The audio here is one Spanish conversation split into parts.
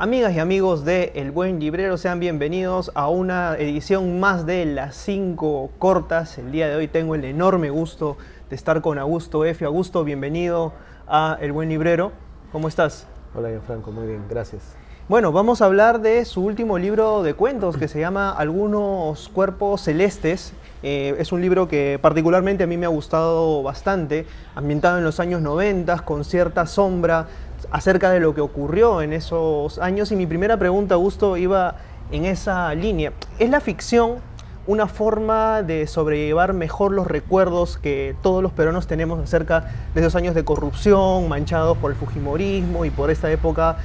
Amigas y amigos de El Buen Librero, sean bienvenidos a una edición más de Las 5 Cortas. El día de hoy tengo el enorme gusto de estar con Augusto F. Augusto, bienvenido a El Buen Librero. ¿Cómo estás? Hola, Gianfranco, muy bien, gracias. Bueno, vamos a hablar de su último libro de cuentos que se llama Algunos Cuerpos Celestes. Es un libro que particularmente a mí me ha gustado bastante, ambientado en los años 90, con cierta sombra acerca de lo que ocurrió en esos años. Y mi primera pregunta, Augusto, iba en esa línea. ¿Es la ficción una forma de sobrellevar mejor los recuerdos que todos los peruanos tenemos acerca de esos años de corrupción, manchados por el fujimorismo y por esta época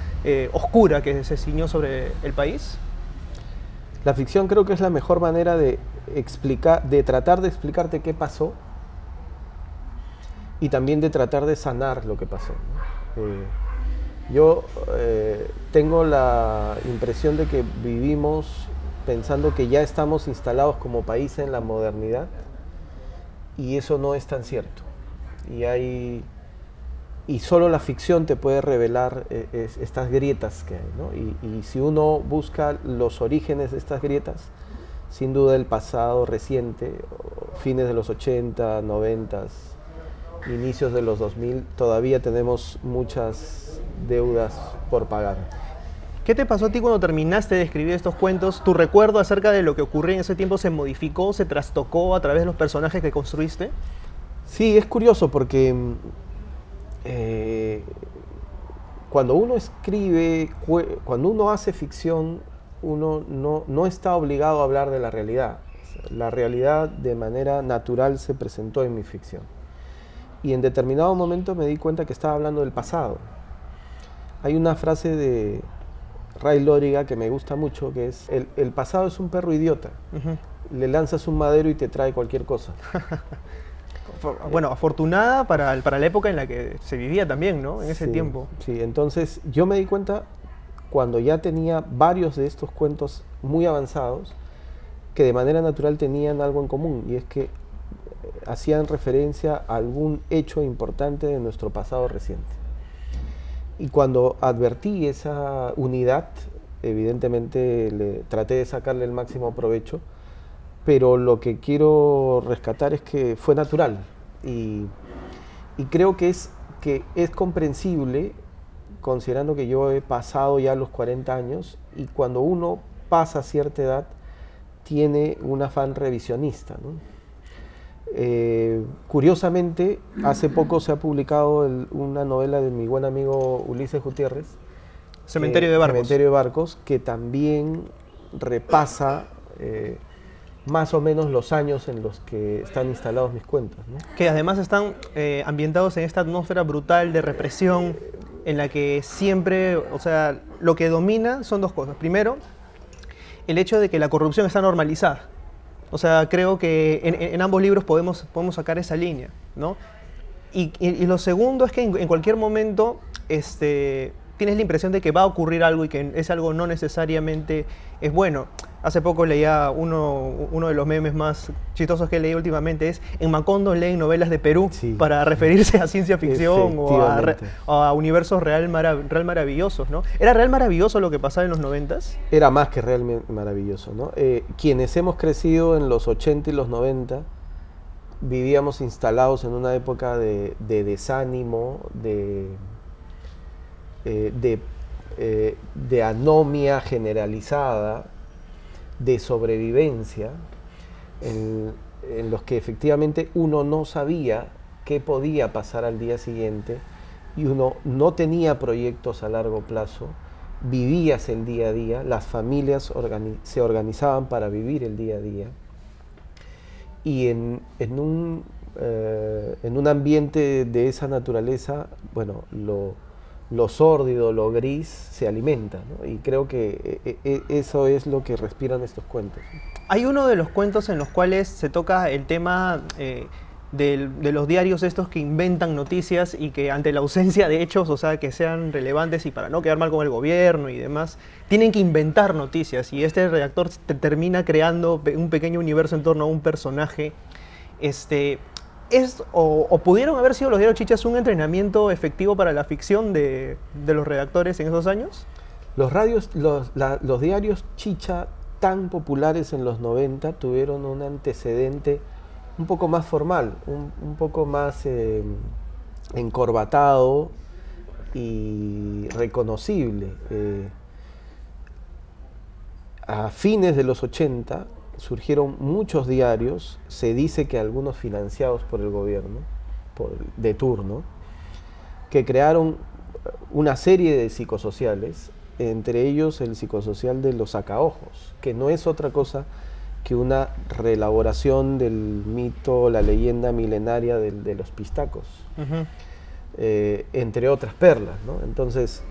oscura que se ciñó sobre el país? La ficción creo que es la mejor manera de tratar de explicarte qué pasó y también de tratar de sanar lo que pasó, ¿no? Yo tengo la impresión de que vivimos pensando que ya estamos instalados como país en la modernidad, y eso no es tan cierto. Y solo la ficción te puede revelar estas grietas que hay, ¿no? Y si uno busca los orígenes de estas grietas, sin duda el pasado reciente, fines de los 80, 90, inicios de los 2000, todavía tenemos muchas deudas por pagar. ¿Qué te pasó a ti cuando terminaste de escribir estos cuentos? ¿Tu recuerdo acerca de lo que ocurría en ese tiempo se modificó, se trastocó a través de los personajes que construiste? Sí, es curioso porque cuando uno escribe, cuando uno hace ficción, uno no está obligado a hablar de la realidad. La realidad de manera natural se presentó en mi ficción. Y en determinado momento me di cuenta que estaba hablando del pasado. Hay una frase de Ray Lóriga que me gusta mucho, que es: el pasado es un perro idiota. Le lanzas un madero y te trae cualquier cosa. Bueno, afortunada para la época en la que se vivía también, ¿no? En ese tiempo. Sí, entonces yo me di cuenta, cuando ya tenía varios de estos cuentos muy avanzados, que de manera natural tenían algo en común, y es que hacían referencia a algún hecho importante de nuestro pasado reciente. Y cuando advertí esa unidad, evidentemente traté de sacarle el máximo provecho, pero lo que quiero rescatar es que fue natural, y creo que es comprensible, considerando que yo he pasado ya los 40 años, y cuando uno pasa cierta edad tiene un afán revisionista, ¿no? Curiosamente, hace poco se ha publicado una novela de mi buen amigo Ulises Gutiérrez, Cementerio de Barcos. Cementerio de Barcos, que también repasa más o menos los años en los que están instalados mis cuentos, ¿no? Que además están ambientados en esta atmósfera brutal de represión en la que siempre, o sea, lo que domina son dos cosas. Primero, el hecho de que la corrupción está normalizada. O sea, creo que en ambos libros podemos sacar esa línea, ¿no? Y lo segundo es que en cualquier momento tienes la impresión de que va a ocurrir algo y que ese algo no necesariamente es bueno. Hace poco leía uno de los memes más chistosos que leí últimamente, es: en Macondo leen novelas de Perú, sí, para referirse a ciencia ficción o a universos real maravillosos, ¿no? ¿Era real maravilloso lo que pasaba en los 90s? Era más que real maravilloso, ¿no? Quienes hemos crecido en los 80 y los 90 vivíamos instalados en una época de desánimo, de anomia generalizada, de sobrevivencia, en los que efectivamente uno no sabía qué podía pasar al día siguiente, y uno no tenía proyectos a largo plazo, vivías el día a día, las familias se organizaban para vivir el día a día, y en un ambiente de esa naturaleza, bueno, lo sórdido, lo gris se alimenta, ¿no? Y creo que eso es lo que respiran estos cuentos. Hay uno de los cuentos en los cuales se toca el tema de los diarios estos que inventan noticias y que, ante la ausencia de hechos, o sea, que sean relevantes y para no quedar mal con el gobierno y demás, tienen que inventar noticias, y este redactor termina creando un pequeño universo en torno a un personaje. ¿O pudieron haber sido los diarios chichas un entrenamiento efectivo para la ficción de los redactores en esos años? Los diarios chicha tan populares en los 90 tuvieron un antecedente un poco más formal, un poco más encorbatado y reconocible. A fines de los 80 surgieron muchos diarios, se dice que algunos financiados por el gobierno de turno, que crearon una serie de psicosociales, entre ellos el psicosocial de los sacaojos, que no es otra cosa que una reelaboración del mito, la leyenda milenaria de los pistacos, entre otras perlas, ¿no? Entonces,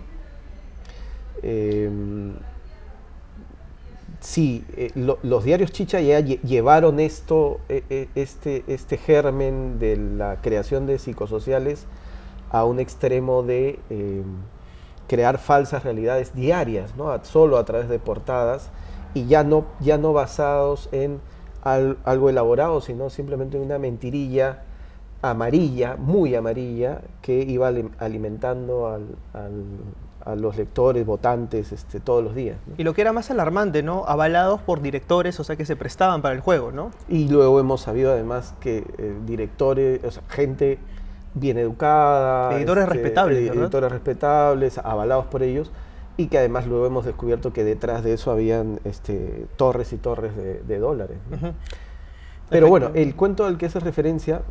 sí, los diarios chicha ya llevaron este germen de la creación de psicosociales a un extremo de crear falsas realidades diarias, ¿no? Solo a través de portadas, y ya no basados en algo elaborado, sino simplemente una mentirilla amarilla, muy amarilla, que iba alimentando a los lectores, votantes, todos los días, ¿no? Y lo que era más alarmante, ¿no? Avalados por directores, o sea, que se prestaban para el juego, ¿no? Y luego hemos sabido además que directores, o sea, gente bien educada, editores respetables, ¿verdad? editores respetables, avalados por ellos, y que además luego hemos descubierto que detrás de eso habían torres y torres de dólares, ¿no? Pero bueno, el cuento al que hace referencia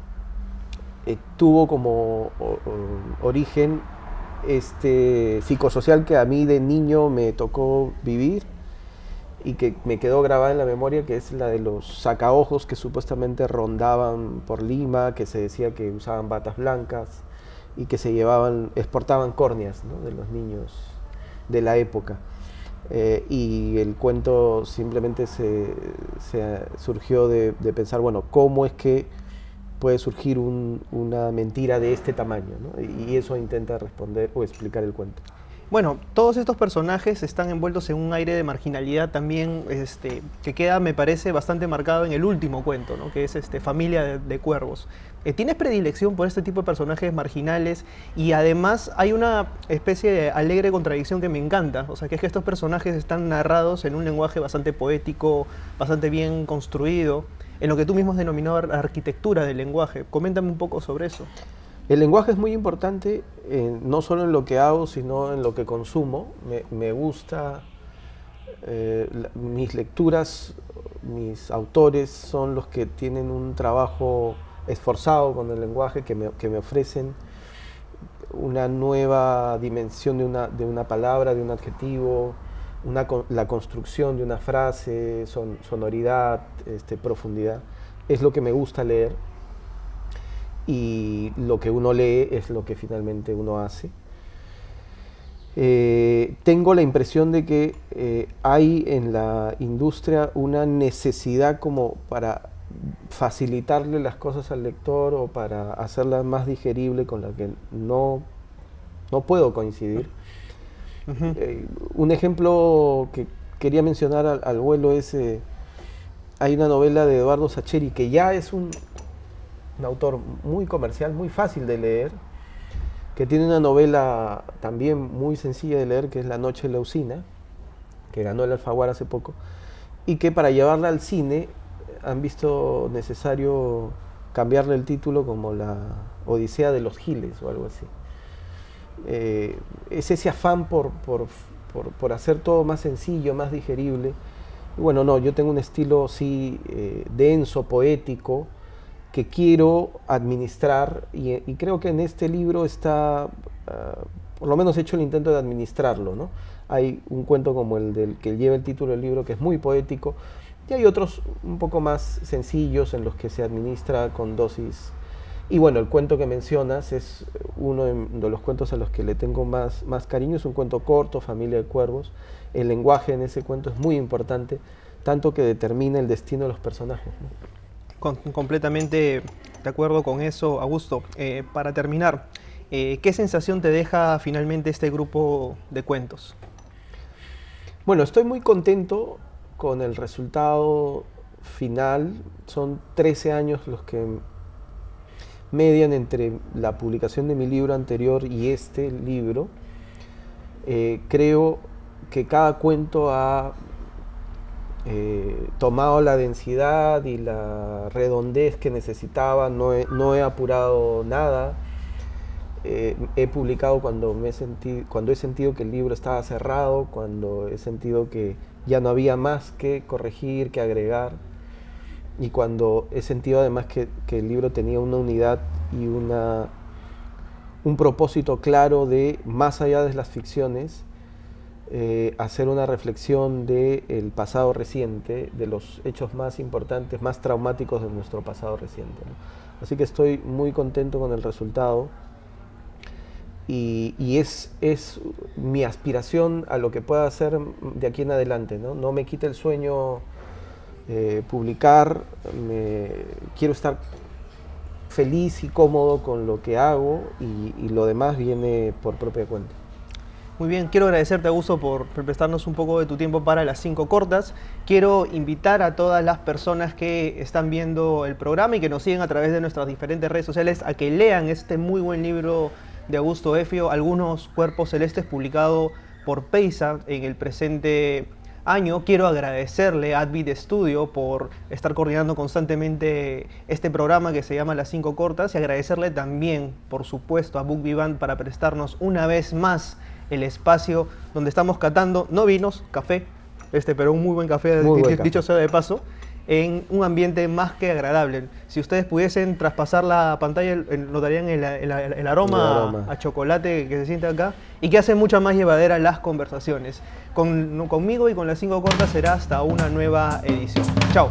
tuvo como origen psicosocial que a mí de niño me tocó vivir y que me quedó grabada en la memoria, que es la de los sacaojos que supuestamente rondaban por Lima, que se decía que usaban batas blancas y que exportaban córneas, ¿no?, de los niños de la época. Y el cuento simplemente se surgió de pensar, bueno, ¿cómo es que puede surgir una mentira de este tamaño, ¿no? Y eso intenta responder o explicar el cuento. Bueno, todos estos personajes están envueltos en un aire de marginalidad también, que queda, me parece, bastante marcado en el último cuento, ¿no?, que es Familia de Cuervos. ¿Tienes predilección por este tipo de personajes marginales? Y además hay una especie de alegre contradicción que me encanta, o sea, que es que estos personajes están narrados en un lenguaje bastante poético, bastante bien construido, en lo que tú mismo has denominado arquitectura del lenguaje. Coméntame un poco sobre eso. El lenguaje es muy importante, no solo en lo que hago, sino en lo que consumo. Me gusta, mis lecturas, mis autores son los que tienen un trabajo esforzado con el lenguaje, que me ofrecen una nueva dimensión de una palabra, de un adjetivo, la construcción de una frase, sonoridad, profundidad. Es lo que me gusta leer. Y lo que uno lee es lo que finalmente uno hace. Tengo la impresión de que hay en la industria una necesidad como para facilitarle las cosas al lector o para hacerla más digerible, con la que no puedo coincidir. Un ejemplo que quería mencionar al vuelo es, hay una novela de Eduardo Sacheri, que ya es un autor muy comercial, muy fácil de leer, que tiene una novela también muy sencilla de leer, que es La noche de la usina, que ganó el Alfaguara hace poco, y que para llevarla al cine han visto necesario cambiarle el título como La Odisea de los Giles o algo así. Es ese afán por hacer todo más sencillo, más digerible. Y bueno, no, yo tengo un estilo sí denso, poético, que quiero administrar, y creo que en este libro está, por lo menos he hecho el intento de administrarlo, ¿no? Hay un cuento como el del que lleva el título del libro, que es muy poético, y hay otros un poco más sencillos en los que se administra con dosis. Y bueno, el cuento que mencionas es uno de los cuentos a los que le tengo más cariño. Es un cuento corto, Familia de Cuervos. El lenguaje en ese cuento es muy importante, tanto que determina el destino de los personajes, ¿no? Completamente de acuerdo con eso, Augusto. Para terminar, ¿qué sensación te deja finalmente este grupo de cuentos? Bueno, estoy muy contento con el resultado final. Son 13 años los que median entre la publicación de mi libro anterior y este libro. Creo que cada cuento ha tomado la densidad y la redondez que necesitaba, no he apurado nada. He publicado cuando he sentido que el libro estaba cerrado, cuando he sentido que ya no había más que corregir, que agregar, y cuando he sentido además que el libro tenía una unidad y un propósito claro de, más allá de las ficciones, hacer una reflexión del pasado reciente, de los hechos más importantes, más traumáticos de nuestro pasado reciente, ¿no? Así que estoy muy contento con el resultado y es mi aspiración a lo que pueda hacer de aquí en adelante, ¿no? No me quita el sueño publicar, quiero estar feliz y cómodo con lo que hago y lo demás viene por propia cuenta. Muy bien, quiero agradecerte, Augusto, por prestarnos un poco de tu tiempo para las 5 cortas. Quiero invitar a todas las personas que están viendo el programa y que nos siguen a través de nuestras diferentes redes sociales a que lean este muy buen libro de Augusto Effio, Algunos cuerpos celestes, publicado por Paysa en el presente año. Quiero agradecerle a Advid Studio por estar coordinando constantemente este programa que se llama Las 5 Cortas, y agradecerle también, por supuesto, a Book Vivant para prestarnos una vez más el espacio donde estamos catando, no vinos, café, pero un muy buen café, dicho sea de paso, en un ambiente más que agradable. Si ustedes pudiesen traspasar la pantalla, notarían el aroma a chocolate que se siente acá y que hace mucho más llevadera las conversaciones. Conmigo y con las 5 cortas será hasta una nueva edición. Chao.